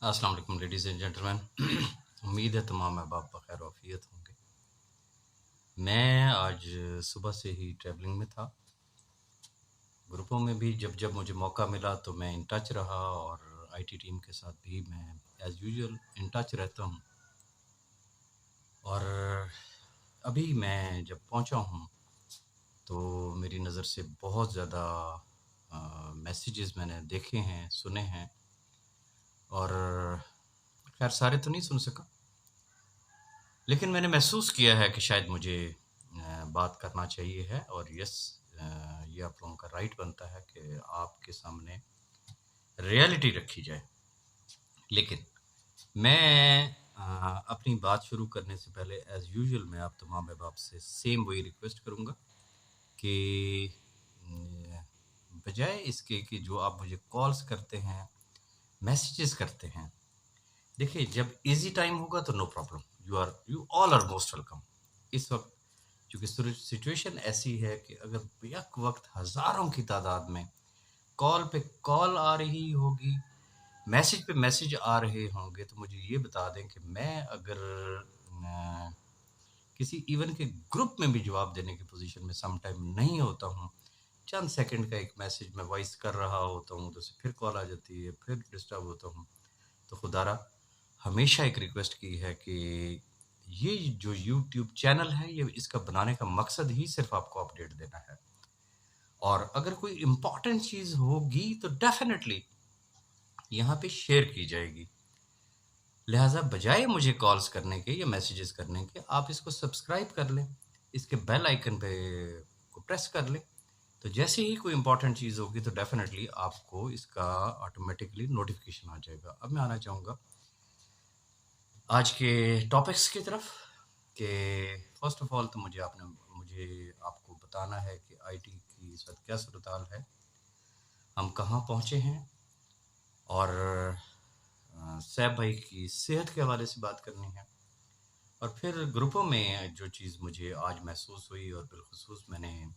अस्सलाम वालेकुम ladies and gentleman. उम्मीद है तमाम अहबाब बखैर वाफियत होंगे। मैं आज सुबह से ही ट्रैवलिंग में था। ग्रुपों में भी जब जब मुझे मौका मिला तो मैं इन टच रहा और आईटी टीम के साथ भी मैं एज़ यूजुअल इन टच रहता हूँ। और अभी मैं जब पहुँचा हूँ तो मेरी नज़र से बहुत ज़्यादा मैसेजेस मैंने देखे हैं, सुने हैं और खैर सारे तो नहीं सुन सका, लेकिन मैंने महसूस किया है कि शायद मुझे बात करना चाहिए है। और यस, ये आप लोगों का राइट बनता है कि आपके सामने रियलिटी रखी जाए। लेकिन मैं अपनी बात शुरू करने से पहले एज़ यूजुअल मैं आप तमाम अहबाब से सेम वही रिक्वेस्ट करूँगा कि बजाय इसके कि जो आप मुझे कॉल्स करते हैं, मैसेजेस करते हैं, देखिए जब इजी टाइम होगा तो no problem, you all are most welcome. इस वक्त क्योंकि सिचुएशन ऐसी है कि अगर बेक वक्त हजारों की तादाद में कॉल पे कॉल आ रही होगी, मैसेज पे मैसेज आ रहे होंगे, तो मुझे ये बता दें कि मैं अगर किसी इवन के ग्रुप में भी जवाब देने की पोजीशन में सम टाइम नहीं होता हूँ। चंद सेकंड का एक मैसेज मैं वॉइस कर रहा होता हूँ तो फिर कॉल आ जाती है, फिर डिस्टर्ब होता हूँ। तो खुदारा हमेशा एक रिक्वेस्ट की है कि ये जो यूट्यूब चैनल है, ये इसका बनाने का मकसद ही सिर्फ आपको अपडेट देना है। और अगर कोई इम्पॉर्टेंट चीज़ होगी तो डेफिनेटली यहाँ पे शेयर की जाएगी। लिहाजा बजाय मुझे कॉल्स करने के या मैसेजेस करने के, आप इसको सब्सक्राइब कर लें, इसके बेल आइकन पे को प्रेस कर लें। तो जैसे ही कोई इम्पॉर्टेंट चीज़ होगी तो डेफिनेटली आपको इसका ऑटोमेटिकली नोटिफिकेशन आ जाएगा। अब मैं आना चाहूँगा आज के टॉपिक्स की तरफ कि फ़र्स्ट ऑफ़ ऑल तो मुझे आपको बताना है कि आईटी की इस वक़्त क्या सूरत-हाल है, हम कहाँ पहुँचे हैं और सैफ भाई की सेहत के हवाले से बात करनी है। और फिर ग्रुपों में जो चीज़ मुझे आज महसूस हुई और बिलख़ुसूस मैंने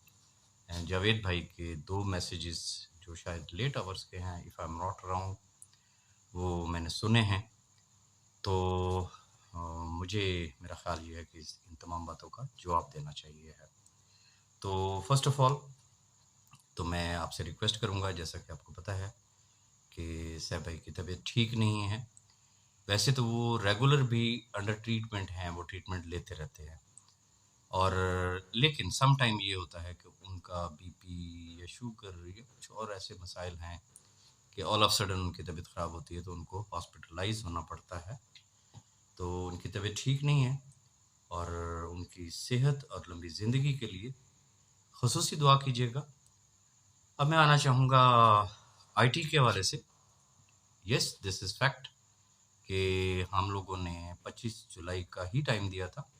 जावेद भाई के 2 मैसेजेस जो शायद लेट आवर्स के हैं, if I am not wrong, वो मैंने सुने हैं। तो मुझे मेरा ख़्याल ये है कि इन तमाम बातों का जवाब देना चाहिए है। तो फ़र्स्ट ऑफ़ ऑल तो मैं आपसे रिक्वेस्ट करूँगा, जैसा कि आपको पता है कि सैफ भाई की तबीयत ठीक नहीं है। वैसे तो वो रेगुलर भी अंडर ट्रीटमेंट हैं, वो ट्रीटमेंट लेते रहते हैं। और लेकिन सम टाइम ये होता है कि उनका बीपी या शुगर या कुछ और ऐसे मसाइल हैं कि ऑल ऑफ सडन उनकी तबीयत ख़राब होती है, तो उनको हॉस्पिटलाइज़ होना पड़ता है। तो उनकी तबीयत ठीक नहीं है और उनकी सेहत और लंबी ज़िंदगी के लिए ख़ुसूसी दुआ कीजिएगा। अब मैं आना चाहूँगा आईटी के हवाले से। यस, दिस इज़ फैक्ट कि हम लोगों ने 25 जुलाई का ही टाइम दिया था।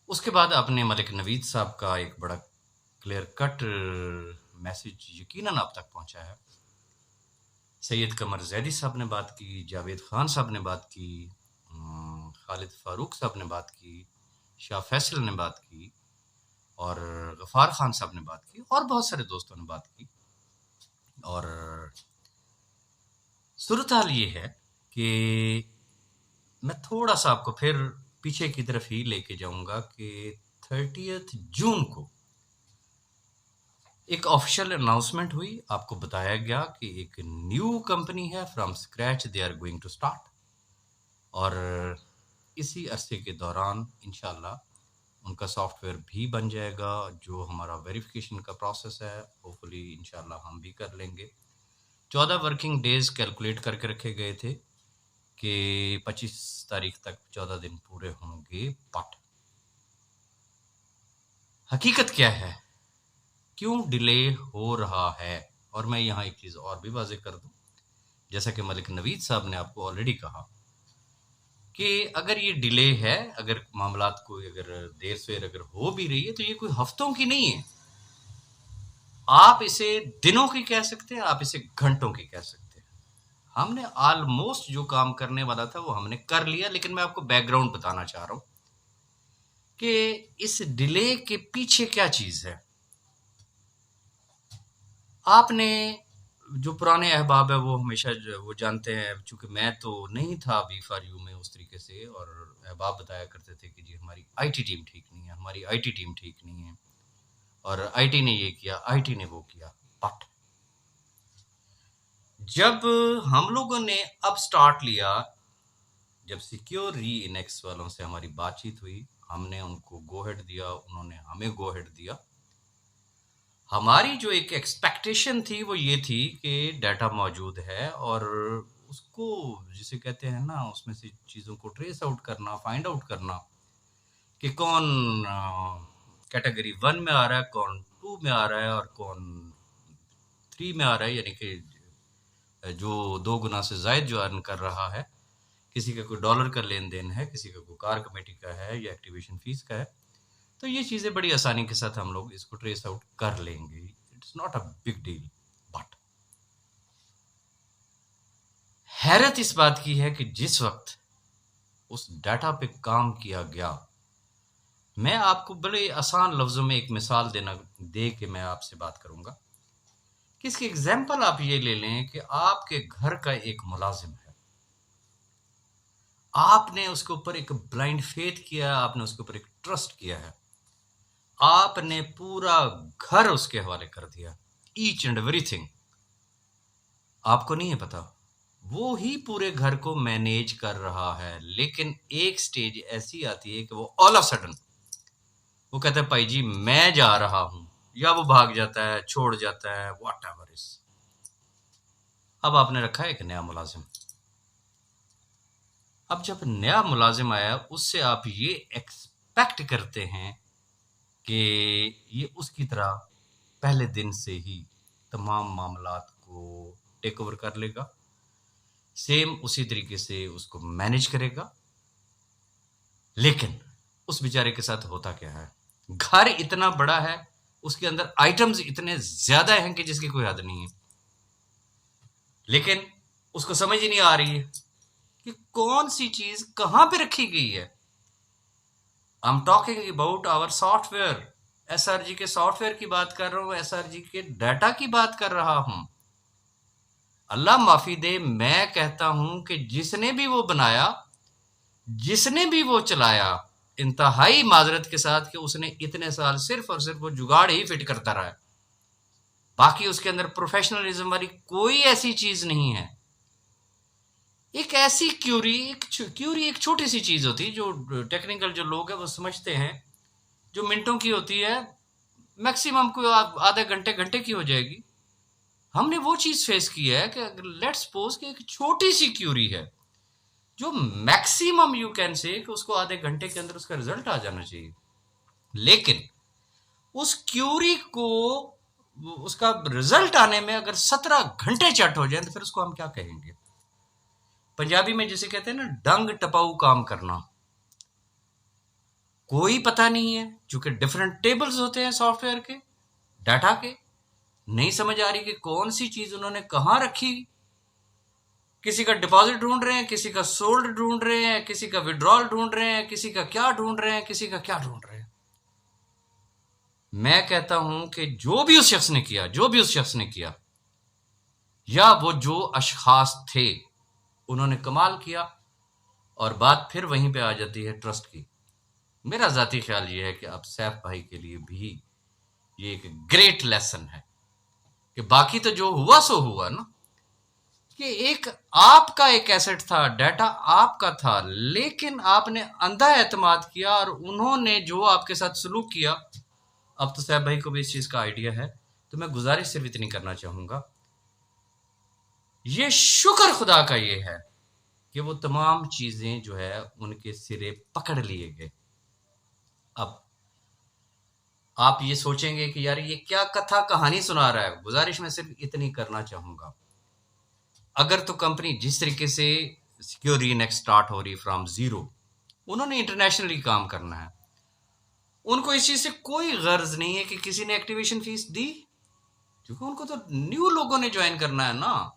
उसके बाद आपने मलिक नवीद साहब का एक बड़ा क्लियर कट मैसेज यकीनन आप तक पहुँचा है। सैयद कमर ज़ैदी साहब ने बात की, जावेद ख़ान साहब ने बात की, खालिद फ़ारूक साहब ने बात की, शाह फैसल ने बात की और गफ़ार ख़ान साहब ने बात की और बहुत सारे दोस्तों ने बात की। और सूरत-हाल ये है कि मैं थोड़ा-सा आपको फिर पीछे की तरफ ही लेके जाऊँगा कि 30th जून को एक ऑफ़िशियल अनाउंसमेंट हुई। आपको बताया गया कि एक न्यू कंपनी है, from scratch they are going to start. और इसी अरसे के दौरान इंशाल्लाह उनका सॉफ्टवेयर भी बन जाएगा। जो हमारा वेरिफिकेशन का प्रोसेस है, होपफुली इंशाल्लाह हम भी कर लेंगे। 14 वर्किंग डेज़ कैलकुलेट करके रखे गए थे कि 25 तारीख तक 14 दिन पूरे होंगे। बट हकीकत क्या है, क्यों डिले हो रहा है? और मैं यहाँ एक चीज़ और भी वाज़ेह कर दूँ, जैसा कि मलिक नवीद साहब ने आपको ऑलरेडी कहा कि अगर ये डिले है, अगर मामलात को अगर देर-सवेर अगर हो भी रही है, तो ये कोई हफ्तों की नहीं है। आप इसे दिनों की कह सकते हैं, आप इसे घंटों की कह सकते हैं। हमने ऑलमोस्ट जो काम करने वाला था वो हमने कर लिया, लेकिन मैं आपको बैकग्राउंड बताना चाह रहा हूँ कि इस डिले के पीछे क्या चीज़ है। आपने जो पुराने अहबाब है वो हमेशा वो जानते हैं, चूंकि मैं तो नहीं था B4U में उस तरीके से, और अहबाब बताया करते थे कि जी हमारी आईटी टीम ठीक नहीं है, हमारी आईटी टीम ठीक नहीं है, और आईटी ने ये किया, आईटी ने वो किया। बट जब हम लोगों ने अब स्टार्ट लिया, जब सिक्योर री इनेक्स वालों से हमारी बातचीत हुई, हमने उनको गो हेड दिया, उन्होंने हमें गो हेड दिया। हमारी जो एक एक्सपेक्टेशन थी वो ये थी कि डाटा मौजूद है, और उसको जिसे कहते हैं ना, उसमें से चीज़ों को ट्रेस आउट करना, फाइंड आउट करना कि कौन कैटेगरी 1 में आ रहा है, कौन 2 में आ रहा है, और कौन 3 में आ रहा है, यानी कि जो 2 गुना से ज़ायद जो अर्न कर रहा है, किसी का कोई डॉलर का लेन देन है, किसी का कोई कार कमेटी का है या एक्टिवेशन फीस का है। तो ये चीज़ें बड़ी आसानी के साथ हम लोग इसको ट्रेस आउट कर लेंगे, it's not a big deal. But हैरत इस बात की है कि जिस वक्त उस डाटा पे काम किया गया, मैं आपको बड़े आसान लफ्जों में एक मिसाल दे के मैं आपसे बात करूंगा कि इसकी एग्जाम्पल आप ये ले लें कि आपके घर का एक मुलाजिम है, आपने उसके ऊपर एक ब्लाइंड फेथ किया, आपने उसके ऊपर एक ट्रस्ट किया है, आपने पूरा घर उसके हवाले कर दिया, ईच एंड एवरीथिंग। आपको नहीं है पता, वो ही पूरे घर को मैनेज कर रहा है, लेकिन एक स्टेज ऐसी आती है कि वो ऑल ऑफ सडन वो कहता है भाई जी मैं जा रहा हूं, या वो भाग जाता है, छोड़ जाता है, व्हाट एवर इज। अब आपने रखा है एक नया मुलाजिम। अब जब नया मुलाजिम आया, उससे आप ये एक्सपेक्ट करते हैं कि ये उसकी तरह पहले दिन से ही तमाम मामलात को टेक ओवर कर लेगा, सेम उसी तरीके से उसको मैनेज करेगा। लेकिन उस बेचारे के साथ होता क्या है, घर इतना बड़ा है, उसके अंदर आइटम्स इतने ज्यादा हैं कि जिसकी कोई हद नहीं है, लेकिन उसको समझ ही नहीं आ रही है कि कौन सी चीज कहां पे रखी गई है। I am talking about our software, SRG के सॉफ्टवेयर की बात कर रहा हूं, एसआरजी के डाटा की बात कर रहा हूं। अल्लाह माफी दे, मैं कहता हूं कि जिसने भी वो बनाया, जिसने भी वो चलाया, इंतहाई माजरत के साथ कि उसने इतने साल सिर्फ और सिर्फ वो जुगाड़ ही फिट करता रहा है, बाकी उसके अंदर प्रोफेशनलिज्म वाली कोई ऐसी चीज नहीं है। एक ऐसी क्यूरी एक छोटी सी चीज होती है, जो टेक्निकल जो लोग हैं वो समझते हैं, जो मिनटों की होती है, मैक्सिमम को आधे घंटे घंटे की हो जाएगी। हमने वो चीज फेस की है कि लेट्स सपोज कि एक छोटी सी क्यूरी है, जो मैक्सिमम यू कैन से कि उसको आधे घंटे के अंदर उसका रिजल्ट आ जाना चाहिए, लेकिन उस क्यूरी को उसका रिजल्ट आने में अगर 17 घंटे चट हो जाए तो फिर उसको हम क्या कहेंगे। पंजाबी में जिसे कहते हैं ना, डंग टपाऊ काम करना। कोई पता नहीं है, चूंकि डिफरेंट टेबल्स होते हैं सॉफ्टवेयर के, डाटा के, नहीं समझ आ रही कि कौन सी चीज उन्होंने कहां रखी। किसी का डिपॉजिट ढूंढ रहे हैं, किसी का सोल्ड ढूंढ रहे हैं, किसी का विड्रॉल ढूंढ रहे हैं, किसी का क्या ढूंढ रहे हैं, किसी का क्या ढूंढ रहे हैं। मैं कहता हूं कि जो भी उस शख्स ने किया, या वो जो अशखास थे, उन्होंने कमाल किया। और बात फिर वहीं पे आ जाती है ट्रस्ट की। मेरा जाती ख्याल ये है कि अब सैफ भाई के लिए भी ये एक ग्रेट लेसन है कि बाकी तो जो हुआ सो हुआ ना, कि एक आपका एक एसेट था, डाटा आपका था, लेकिन आपने अंधा एतमाद किया और उन्होंने जो आपके साथ सलूक किया। अब तो सैफ भाई को भी इस चीज का आइडिया है, तो मैं गुजारिश सिर्फ इतनी करना चाहूंगा, ये शुक्र खुदा का ये है कि वो तमाम चीजें जो है उनके सिरे पकड़ लिए गए। अब आप ये सोचेंगे कि यार ये क्या कथा कहानी सुना रहा है, गुजारिश मैं सिर्फ इतनी करना चाहूंगा, अगर तो कंपनी जिस तरीके से सिक्योर रीनेक्स स्टार्ट हो रही फ्रॉम जीरो, उन्होंने इंटरनेशनली काम करना है, उनको इस चीज से कोई गर्ज नहीं है कि किसी ने एक्टिवेशन फीस दी, क्योंकि उनको तो न्यू लोगों ने ज्वाइन करना है ना,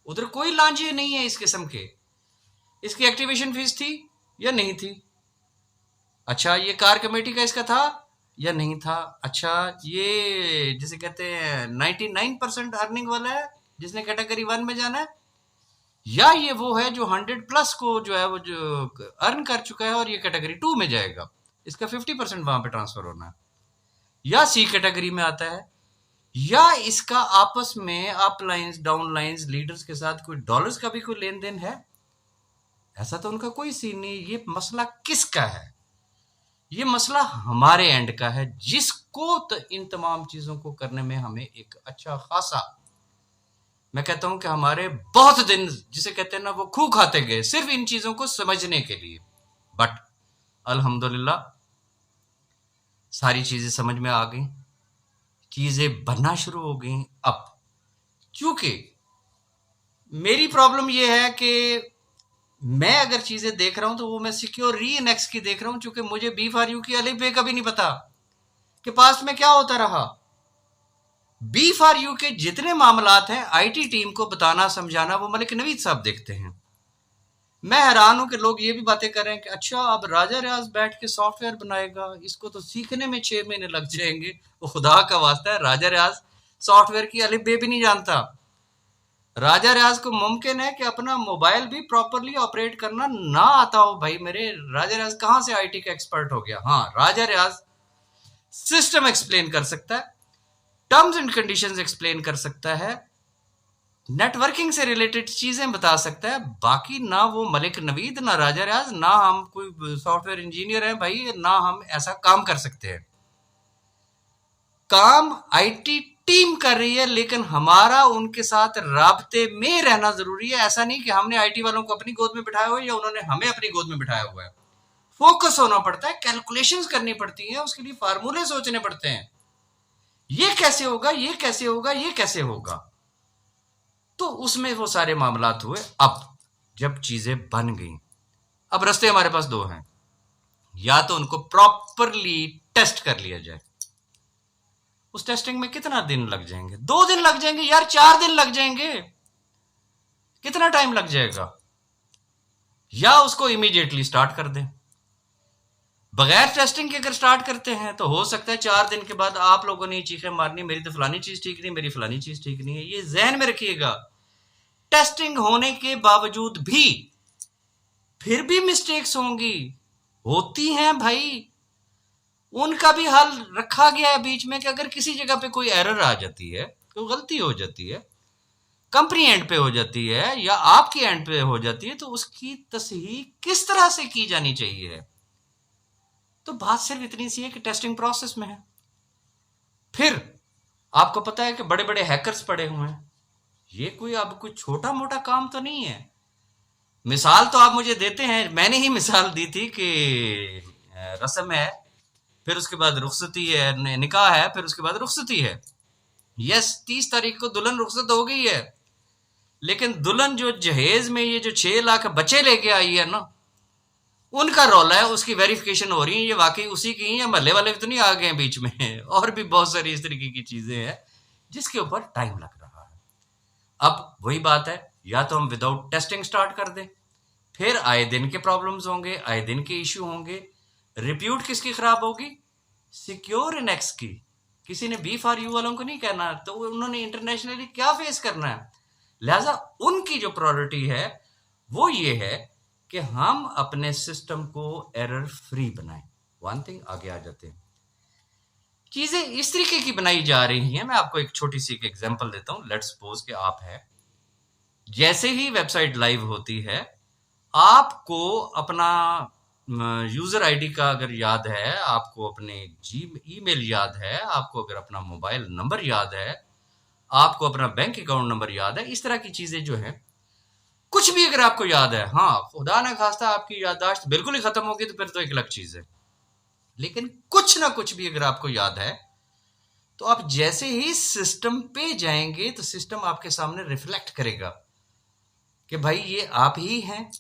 उधर कोई लांझे नहीं है इस किस्म के। इसकी एक्टिवेशन फीस थी या नहीं थी, अच्छा ये कार कमेटी का इसका था या नहीं था, अच्छा ये जिसे कहते हैं 99% अर्निंग वाला है जिसने कैटेगरी 1 में जाना है, या ये वो है जो 100+ को जो है वो जो अर्न कर चुका है और ये कैटेगरी 2 में जाएगा, इसका 50% वहां पे ट्रांसफर होना है, या सी कैटेगरी में आता है, या इसका आपस में up lines down lines leaders के साथ कोई डॉलर्स का भी कोई लेन देन है। ऐसा तो उनका कोई सीन नहीं। ये मसला किसका है? ये मसला हमारे एंड का है, जिसको तो इन तमाम चीजों को करने में हमें एक अच्छा खासा, मैं कहता हूं कि हमारे बहुत दिन, जिसे कहते हैं ना, वो खूह खाते गए सिर्फ इन चीजों को समझने के लिए। बट अल्हम्दुलिल्लाह सारी चीजें समझ में आ गई, चीजें बनना शुरू हो गई। अब क्योंकि मेरी प्रॉब्लम ये है कि मैं अगर चीजें देख रहा हूं तो वो मैं सिक्योर रीनेक्स की देख रहा हूं, क्योंकि मुझे बी फॉर यू की अलग बे कभी नहीं पता कि पास्ट में क्या होता रहा। बी फॉर यू के जितने मामलात हैं आईटी टीम को बताना समझाना वो मलिक नवीद साहब देखते हैं। मैं हैरान हूं कि लोग ये भी बातें कर रहे हैं कि अच्छा अब राजा रियाज बैठ के सॉफ्टवेयर बनाएगा, इसको तो सीखने में 6 महीने लग जाएंगे। वो खुदा का वास्ता है, राजा रियाज सॉफ्टवेयर की अलिफ बे भी नहीं जानता। राजा रियाज को मुमकिन है कि अपना मोबाइल भी प्रॉपरली ऑपरेट करना ना आता हो। भाई मेरे, राजा रियाज कहां से आईटी का एक्सपर्ट हो गया? हाँ, राजा रियाज सिस्टम एक्सप्लेन कर सकता है, टर्म्स एंड कंडीशंस एक्सप्लेन कर सकता है, नेटवर्किंग से रिलेटेड चीजें बता सकता है। बाकी ना वो मलिक नवीद, ना राजा रियाज, ना हम कोई सॉफ्टवेयर इंजीनियर हैं भाई, ना हम ऐसा काम कर सकते हैं। काम आईटी टीम कर रही है, लेकिन हमारा उनके साथ राब्ते में रहना जरूरी है। ऐसा नहीं कि हमने आईटी वालों को अपनी गोद में बिठाया हुआ है या उन्होंने हमें अपनी गोद में बिठाया हुआ है। फोकस होना पड़ता है, कैलकुलेशंस करनी पड़ती हैं, उसके लिए फार्मूले सोचने पड़ते हैं। ये कैसे होगा, ये कैसे होगा, ये कैसे होगा। तो उसमें वो सारे मामलात हुए। अब जब चीजें बन गई, अब रास्ते हमारे पास दो हैं। या तो उनको प्रॉपरली टेस्ट कर लिया जाए। उस टेस्टिंग में कितना दिन लग जाएंगे? 2 दिन लग जाएंगे यार, 4 दिन लग जाएंगे, कितना टाइम लग जाएगा? या उसको इमीडिएटली स्टार्ट कर दें। बगैर टेस्टिंग के अगर स्टार्ट करते हैं तो हो सकता है 4 दिन के बाद आप लोगों ने चीखें मारनी, मेरी तो फलानी चीज ठीक नहीं, मेरी फलानी चीज ठीक नहीं है। ये जहन में रखिएगा। टेस्टिंग होने के बावजूद भी फिर भी मिस्टेक्स होंगी, होती हैं भाई। उनका भी हल रखा गया है बीच में कि अगर किसी जगह पे कोई एरर आ जाती है, कोई गलती हो जाती है, कंपनी एंड पे हो जाती है या आपकी एंड पे हो जाती है, तो उसकी तसहीह किस तरह से की जानी चाहिए। तो बात सिर्फ इतनी सी है कि टेस्टिंग प्रोसेस में है। फिर आपको पता है कि बड़े बड़े हैकर्स पड़े हुए हैं। ये कोई अब कोई छोटा मोटा काम तो नहीं है। मिसाल तो आप मुझे देते हैं, मैंने ही मिसाल दी थी कि रस्म है, फिर उसके बाद रुखसती है, निकाह है, फिर उसके बाद रुखसती है। यस, 30 तारीख को दुल्हन रुखसत हो गई है, लेकिन दुल्हन जो जहेज में ये जो 6 लाख बच्चे लेके आई है ना, उनका रौला है, उसकी वेरिफिकेशन हो रही है, ये वाकई उसी की या महल्ले वाले भी तो नहीं आ गए हैं बीच में। और भी बहुत सारी इस तरीके की चीजें हैं जिसके ऊपर टाइम लग रहा है। अब वही बात है, या तो हम विदाउट टेस्टिंग स्टार्ट कर दें, फिर आए दिन के प्रॉब्लम्स होंगे, आए दिन के इश्यू होंगे। रिप्यूट किसकी खराब होगी? सिक्योर इनेक्स की। किसी ने बी फॉर यू वालों को नहीं कहना, तो उन्होंने इंटरनेशनली क्या फेस करना है। लिहाजा उनकी जो प्रायोरिटी है वो ये है कि हम अपने सिस्टम को एरर फ्री बनाएं। वन थिंग, आगे आ जाते हैं। चीजें इस तरीके की बनाई जा रही हैं। मैं आपको एक छोटी सी एग्जांपल देता हूं। लेट्स सपोज कि आप है, जैसे ही वेबसाइट लाइव होती है, आपको अपना यूजर आईडी का अगर याद है, आपको अपने ईमेल याद है, आपको अगर अपना मोबाइल नंबर याद है, आपको अपना बैंक अकाउंट नंबर याद है, इस तरह की चीजें जो है, कुछ भी अगर आपको याद है, हाँ खुदा ना खास्ता आपकी याददाश्त बिल्कुल ही खत्म होगी तो फिर तो एक अलग चीज है, लेकिन कुछ ना कुछ भी अगर आपको याद है तो आप जैसे ही सिस्टम पे जाएंगे तो सिस्टम आपके सामने रिफ्लेक्ट करेगा कि भाई ये आप ही हैं।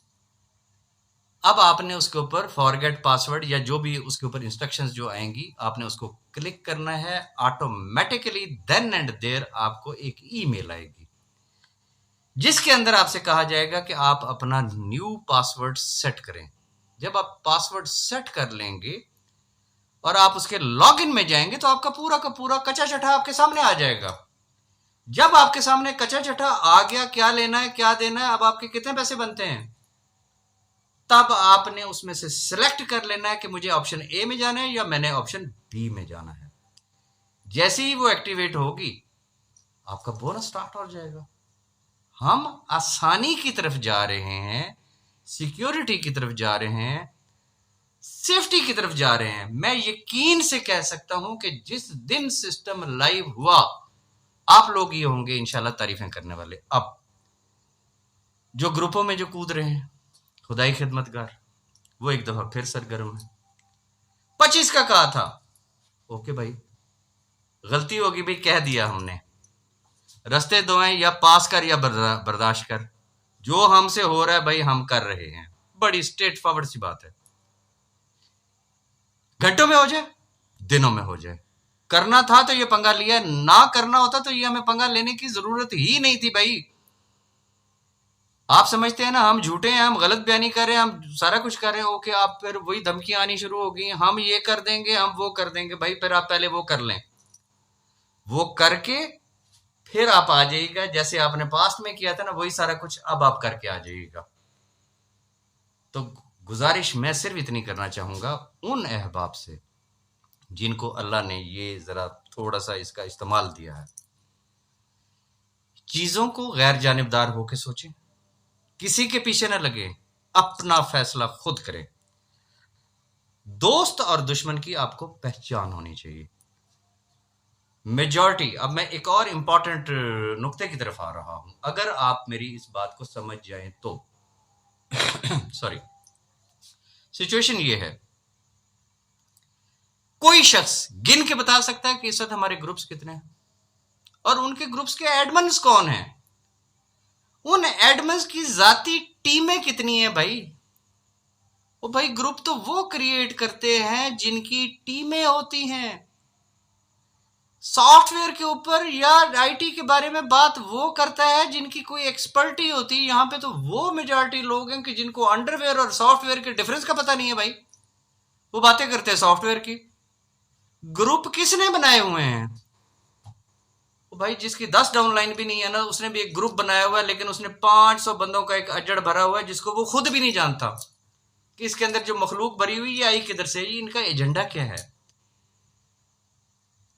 अब आपने उसके ऊपर फॉरगेट पासवर्ड या जो भी उसके ऊपर इंस्ट्रक्शंस जो आएंगी, आपने उसको क्लिक करना है। ऑटोमेटिकली देन एंड देयर आपको एक ईमेल आएगी जिसके अंदर आपसे कहा जाएगा कि आप अपना न्यू पासवर्ड सेट करें। जब आप पासवर्ड सेट कर लेंगे और आप उसके लॉगिन में जाएंगे तो आपका पूरा का पूरा कच्चा चटा आपके सामने आ जाएगा। जब आपके सामने कच्चा चटा आ गया, क्या लेना है क्या देना है, अब आपके कितने पैसे बनते हैं, तब आपने उसमें से सिलेक्ट कर लेना है कि मुझे ऑप्शन ए में जाना है या मैंने ऑप्शन बी में जाना है। जैसे ही वो एक्टिवेट होगी आपका बोनस स्टार्ट हो जाएगा। हम आसानी की तरफ जा रहे हैं, सिक्योरिटी की तरफ जा रहे हैं, सेफ्टी की तरफ जा रहे हैं। मैं यकीन से कह सकता हूं कि जिस दिन सिस्टम लाइव हुआ आप लोग ये होंगे इंशाल्लाह तारीफें करने वाले। अब जो ग्रुपों में जो कूद रहे हैं खुदाई खिदमतगार, वो एक दफा फिर सरगर्म है। 25 का कहा था, ओके भाई गलती होगी भाई, कह दिया हमने, रास्ते दो हैं, या पास कर या बर्दाश्त कर, जो हमसे हो रहा है भाई हम कर रहे हैं। बड़ी स्ट्रेट फॉरवर्ड सी बात है। घंटों में हो जाए, दिनों में हो जाए। करना था तो ये पंगा लिया, ना करना होता तो ये हमें पंगा लेने की जरूरत ही नहीं थी भाई। आप समझते हैं ना हम झूठे हैं, हम गलत बयानी कर रहे हैं, हम सारा कुछ कर रहे हैं, ओके आप फिर वही धमकियां आनी शुरू हो गई, हम ये कर देंगे हम वो कर देंगे। भाई फिर आप पहले वो कर लें, वो करके फिर आप आ जाइएगा, जैसे आपने पास्ट में किया था ना वही सारा कुछ अब आप करके आ जाइएगा। तो गुजारिश मैं सिर्फ इतनी करना चाहूंगा उन अहबाब से जिनको अल्लाह ने ये जरा थोड़ा सा इसका इस्तेमाल दिया है, चीजों को गैर जानिबदार होकर सोचें, किसी के पीछे न लगे, अपना फैसला खुद करें। दोस्त और दुश्मन की आपको पहचान होनी चाहिए। मेजॉरिटी, अब मैं एक और इंपॉर्टेंट नुक्ते की तरफ आ रहा हूं, अगर आप मेरी इस बात को समझ जाएं तो सॉरी, सिचुएशन ये है, कोई शख्स गिन के बता सकता है कि इस वक्त हमारे ग्रुप्स कितने हैं और उनके ग्रुप्स के एडमिन्स कौन हैं, उन एडमिन्स की जाती टीमें कितनी है भाई। वो भाई ग्रुप तो वो क्रिएट करते हैं जिनकी टीमें होती हैं। सॉफ्टवेयर के ऊपर या आईटी के बारे में बात वो करता है जिनकी कोई एक्सपर्टी होती है। यहां पे तो वो मेजॉरिटी लोग हैं कि जिनको अंडरवेयर और सॉफ्टवेयर के डिफरेंस का पता नहीं है भाई, वो बातें करते हैं सॉफ्टवेयर की। ग्रुप किसने बनाए हुए हैं, वो भाई जिसकी 10 डाउनलाइन भी नहीं है ना, उसने भी एक ग्रुप बनाया हुआ है, लेकिन उसने 500 बंदों का एक अजड़ भरा हुआ है जिसको वो खुद भी नहीं जानता कि इसके अंदर जो मखलूक भरी हुई है आई किधर से, इनका एजेंडा क्या है।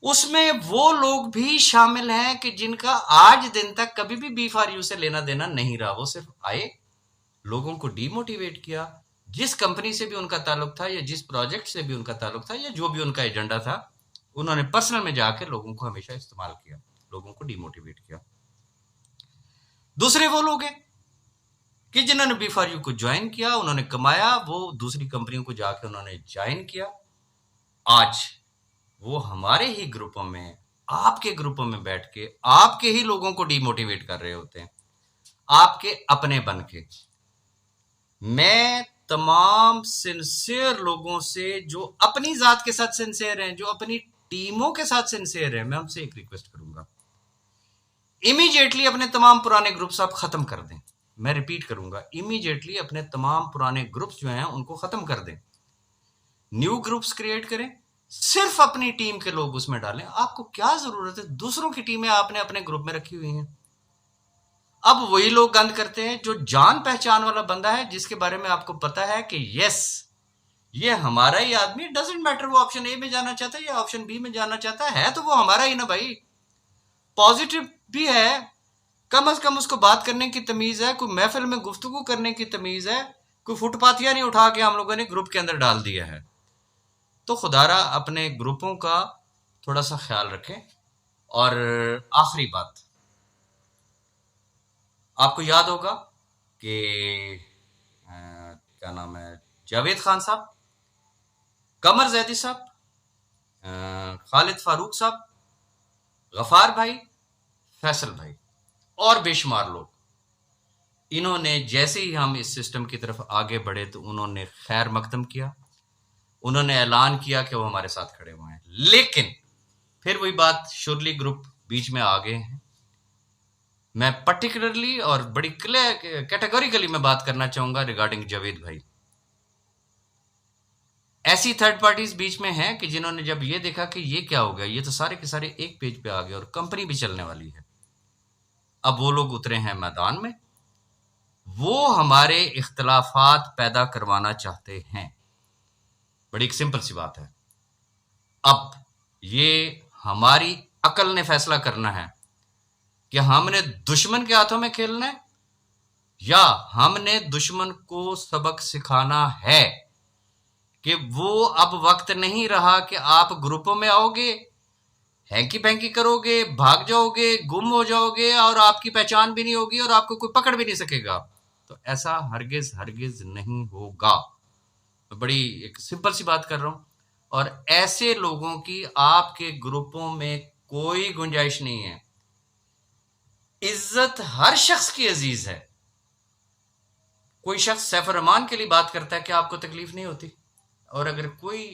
उसमें वो लोग भी शामिल हैं कि जिनका आज दिन तक कभी भी B4U से लेना देना नहीं रहा। वो सिर्फ आए, लोगों को डिमोटिवेट किया, जिस कंपनी से भी उनका ताल्लुक था या जिस प्रोजेक्ट से भी उनका ताल्लुक था या जो भी उनका एजेंडा था, उन्होंने पर्सनल में जाकर लोगों को हमेशा इस्तेमाल किया, लोगों को डिमोटिवेट किया। दूसरे वो लोग हैं कि जिन्होंने B4U को ज्वाइन किया, उन्होंने कमाया, वो दूसरी कंपनियों को जाके उन्होंने ज्वाइन किया। आज वो हमारे ही ग्रुपों में, आपके ग्रुपों में बैठ के आपके ही लोगों को डिमोटिवेट कर रहे होते हैं, आपके अपने बन के। मैं तमाम सिंसियर लोगों से जो अपनी जात के साथ सिंसियर हैं, जो अपनी टीमों के साथ सिंसियर हैं, मैं उनसे एक रिक्वेस्ट करूंगा, इमीडिएटली अपने तमाम पुराने ग्रुप्स आप खत्म कर दें। मैं रिपीट करूंगा, इमीडिएटली अपने तमाम पुराने ग्रुप्स जो हैं उनको खत्म कर दें, न्यू ग्रुप्स क्रिएट करें, सिर्फ अपनी टीम के लोग उसमें डालें। आपको क्या जरूरत है, दूसरों की टीमें आपने अपने ग्रुप में रखी हुई हैं। अब वही लोग गंद करते हैं जो जान पहचान वाला बंदा है, जिसके बारे में आपको पता है कि यस ये हमारा ही आदमी, डजेंट मैटर वो ऑप्शन ए में जाना चाहता है या ऑप्शन बी में जाना चाहता है तो वो हमारा ही ना भाई। पॉजिटिव भी है, कम से कम उसको बात करने की तमीज है, कोई महफिल में गुफ्तगू करने की तमीज है, कोई फुटपाथिया नहीं उठा के हम लोगों ने ग्रुप के अंदर डाल दिया है। तो खुदारा अपने ग्रुपों का थोड़ा सा ख्याल रखें। और आखिरी बात, आपको याद होगा कि क्या नाम है, जावेद खान साहब, कमर जैदी साहब, खालिद फारूक साहब, गफार भाई, फैसल भाई और बेशुमार लोग, इन्होंने जैसे ही हम इस सिस्टम की तरफ आगे बढ़े तो उन्होंने खैर मकदम किया, उन्होंने ऐलान किया कि वो हमारे साथ खड़े हुए हैं। लेकिन फिर वही बात, शुरली ग्रुप बीच में आ गए हैं। मैं पर्टिकुलरली और बड़ी क्लियर कैटेगोरिकली मैं बात करना चाहूंगा रिगार्डिंग जावेद भाई। ऐसी थर्ड पार्टीज बीच में हैं कि जिन्होंने जब ये देखा कि ये क्या हो गया, ये तो सारे के सारे एक पेज पे आ गए और कंपनी भी चलने वाली है, अब वो लोग उतरे हैं मैदान में, वो हमारे इख्तलाफात पैदा करवाना चाहते हैं। बड़ी एक सिंपल सी बात है। अब ये हमारी अकल ने फैसला करना है कि हमने दुश्मन के हाथों में खेलना है या हमने दुश्मन को सबक सिखाना है कि वो अब वक्त नहीं रहा कि आप ग्रुपों में आओगे, हैंकी पैंकी करोगे, भाग जाओगे, गुम हो जाओगे और आपकी पहचान भी नहीं होगी और आपको कोई पकड़ भी नहीं सकेगा। तो ऐसा हरगिज हरगिज नहीं होगा। मैं बड़ी एक सिंपल सी बात कर रहा हूं, और ऐसे लोगों की आपके ग्रुपों में कोई गुंजाइश नहीं है। इज्जत हर शख्स की अजीज है। कोई शख्स सैफ रहमान के लिए बात करता है कि आपको तकलीफ नहीं होती, और अगर कोई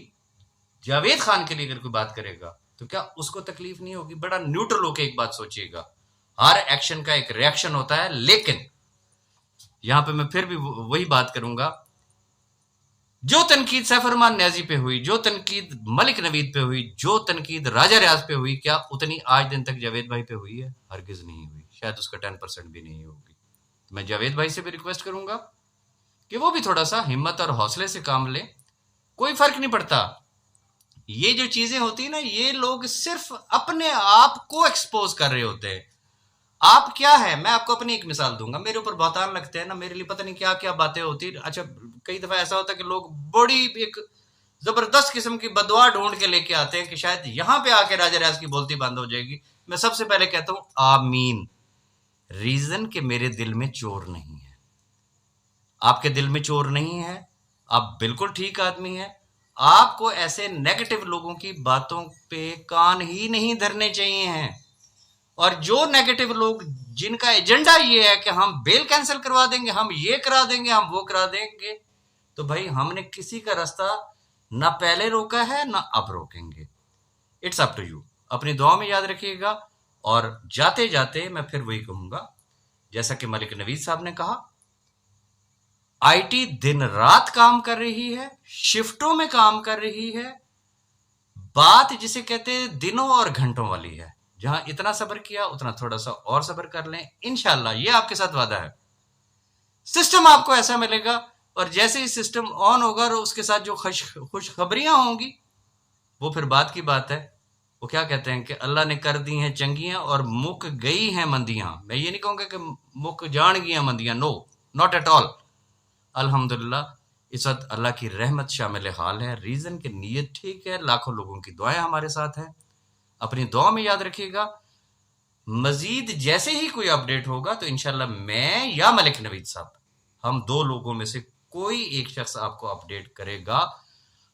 जावेद खान के लिए अगर कोई बात करेगा तो क्या उसको तकलीफ नहीं होगी? बड़ा न्यूट्रल होकर एक बात सोचिएगा, हर एक्शन का एक रिएक्शन होता है। लेकिन यहां पे मैं फिर भी वही बात करूंगा, जो तनकीद सैफ रहमान न्याजी पे हुई, जो तनकीद मलिक नवीद पे हुई, जो तनकीद राजा रियाज पे हुई, क्या उतनी आज दिन तक जावेद भाई पे हुई है? हरगिज नहीं हुई। शायद उसका 10% भी नहीं होगी। तो मैं जावेद भाई से भी रिक्वेस्ट करूंगा कि वो भी थोड़ा सा हिम्मत और हौसले से काम ले। कोई फर्क नहीं पड़ता। ये जो चीजें होती है ना, ये लोग सिर्फ अपने आप को एक्सपोज कर रहे होते हैं। आप क्या है, मैं आपको अपनी एक मिसाल दूंगा। मेरे ऊपर बहुतान लगते हैं ना, मेरे लिए पता नहीं क्या क्या बातें होती। अच्छा, कई दफा ऐसा होता है कि लोग बड़ी एक जबरदस्त किस्म की बदवा ढूंढ के लेके आते हैं कि शायद यहां पे आके राजा रियाज की बोलती बंद हो जाएगी। मैं सबसे पहले कहता हूं आमीन। रीजन कि मेरे दिल में चोर नहीं है, आपके दिल में चोर नहीं है, आप बिल्कुल ठीक आदमी है। आपको ऐसे नेगेटिव लोगों की बातों पे कान ही नहीं धरने चाहिए हैं। और जो नेगेटिव लोग जिनका एजेंडा ये है कि हम बेल कैंसिल करवा देंगे, हम ये करा देंगे, हम वो करा देंगे, तो भाई हमने किसी का रास्ता ना पहले रोका है ना अब रोकेंगे। It's up to you. अपनी दुआ में याद रखिएगा। और जाते जाते मैं फिर वही कहूंगा, जैसा कि मलिक नवीद साहब ने कहा, आईटी दिन रात काम कर रही है, शिफ्टों में काम कर रही है। बात जिसे कहते हैं दिनों और घंटों वाली है। जहां इतना सब्र किया उतना थोड़ा सा और सब्र कर लें, इंशाल्लाह ये आपके साथ वादा है। सिस्टम आपको ऐसा मिलेगा, और जैसे ही सिस्टम ऑन होगा और उसके साथ जो खुशखबरियां होंगी, वो फिर बात की बात है। वो क्या कहते हैं कि अल्लाह ने कर दी हैं चंगियां और मुक गई हैं मंदियां। मैं ये नहीं कहूंगा कि मुक जान गई मंदियां, नो, नॉट एट ऑल। अल्हम्दुलिल्लाह इस वक्त अल्लाह की रहमत शामिल हाल है। रीजन की नीयत ठीक है, लाखों लोगों की दुआएं हमारे साथ हैं। अपनी दुआ में याद रखिएगा। मजीद जैसे ही कोई अपडेट होगा तो इंशाल्लाह मैं या मलिक नवीद साहब, हम दो लोगों में से कोई एक शख्स आपको अपडेट करेगा।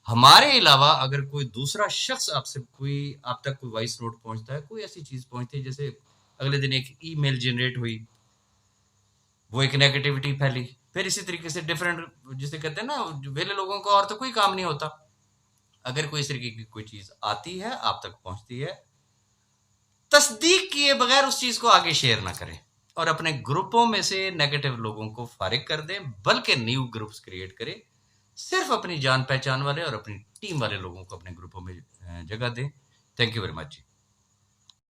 हमारे अलावा अगर कोई दूसरा शख्स आपसे कोई आप तक कोई वॉइस नोट पहुंचता है, कोई ऐसी चीज पहुंचती है, जैसे अगले दिन एक ईमेल जनरेट हुई, वो एक नेगेटिविटी फैली, फिर इसी तरीके से डिफरेंट, जिसे कहते हैं ना, वेले लोगों को और तो कोई काम नहीं होता। अगर कोई इस तरीके की कोई चीज आती है, आप तक पहुंचती है, तस्दीक किए बगैर उस चीज को आगे शेयर ना करें और अपने ग्रुपों में से नेगेटिव लोगों को फारिग कर दें, बल्कि न्यू ग्रुप्स क्रिएट करें। सिर्फ अपनी जान पहचान वाले और अपनी टीम वाले लोगों को अपने ग्रुपों में जगह दें। Thank you very much.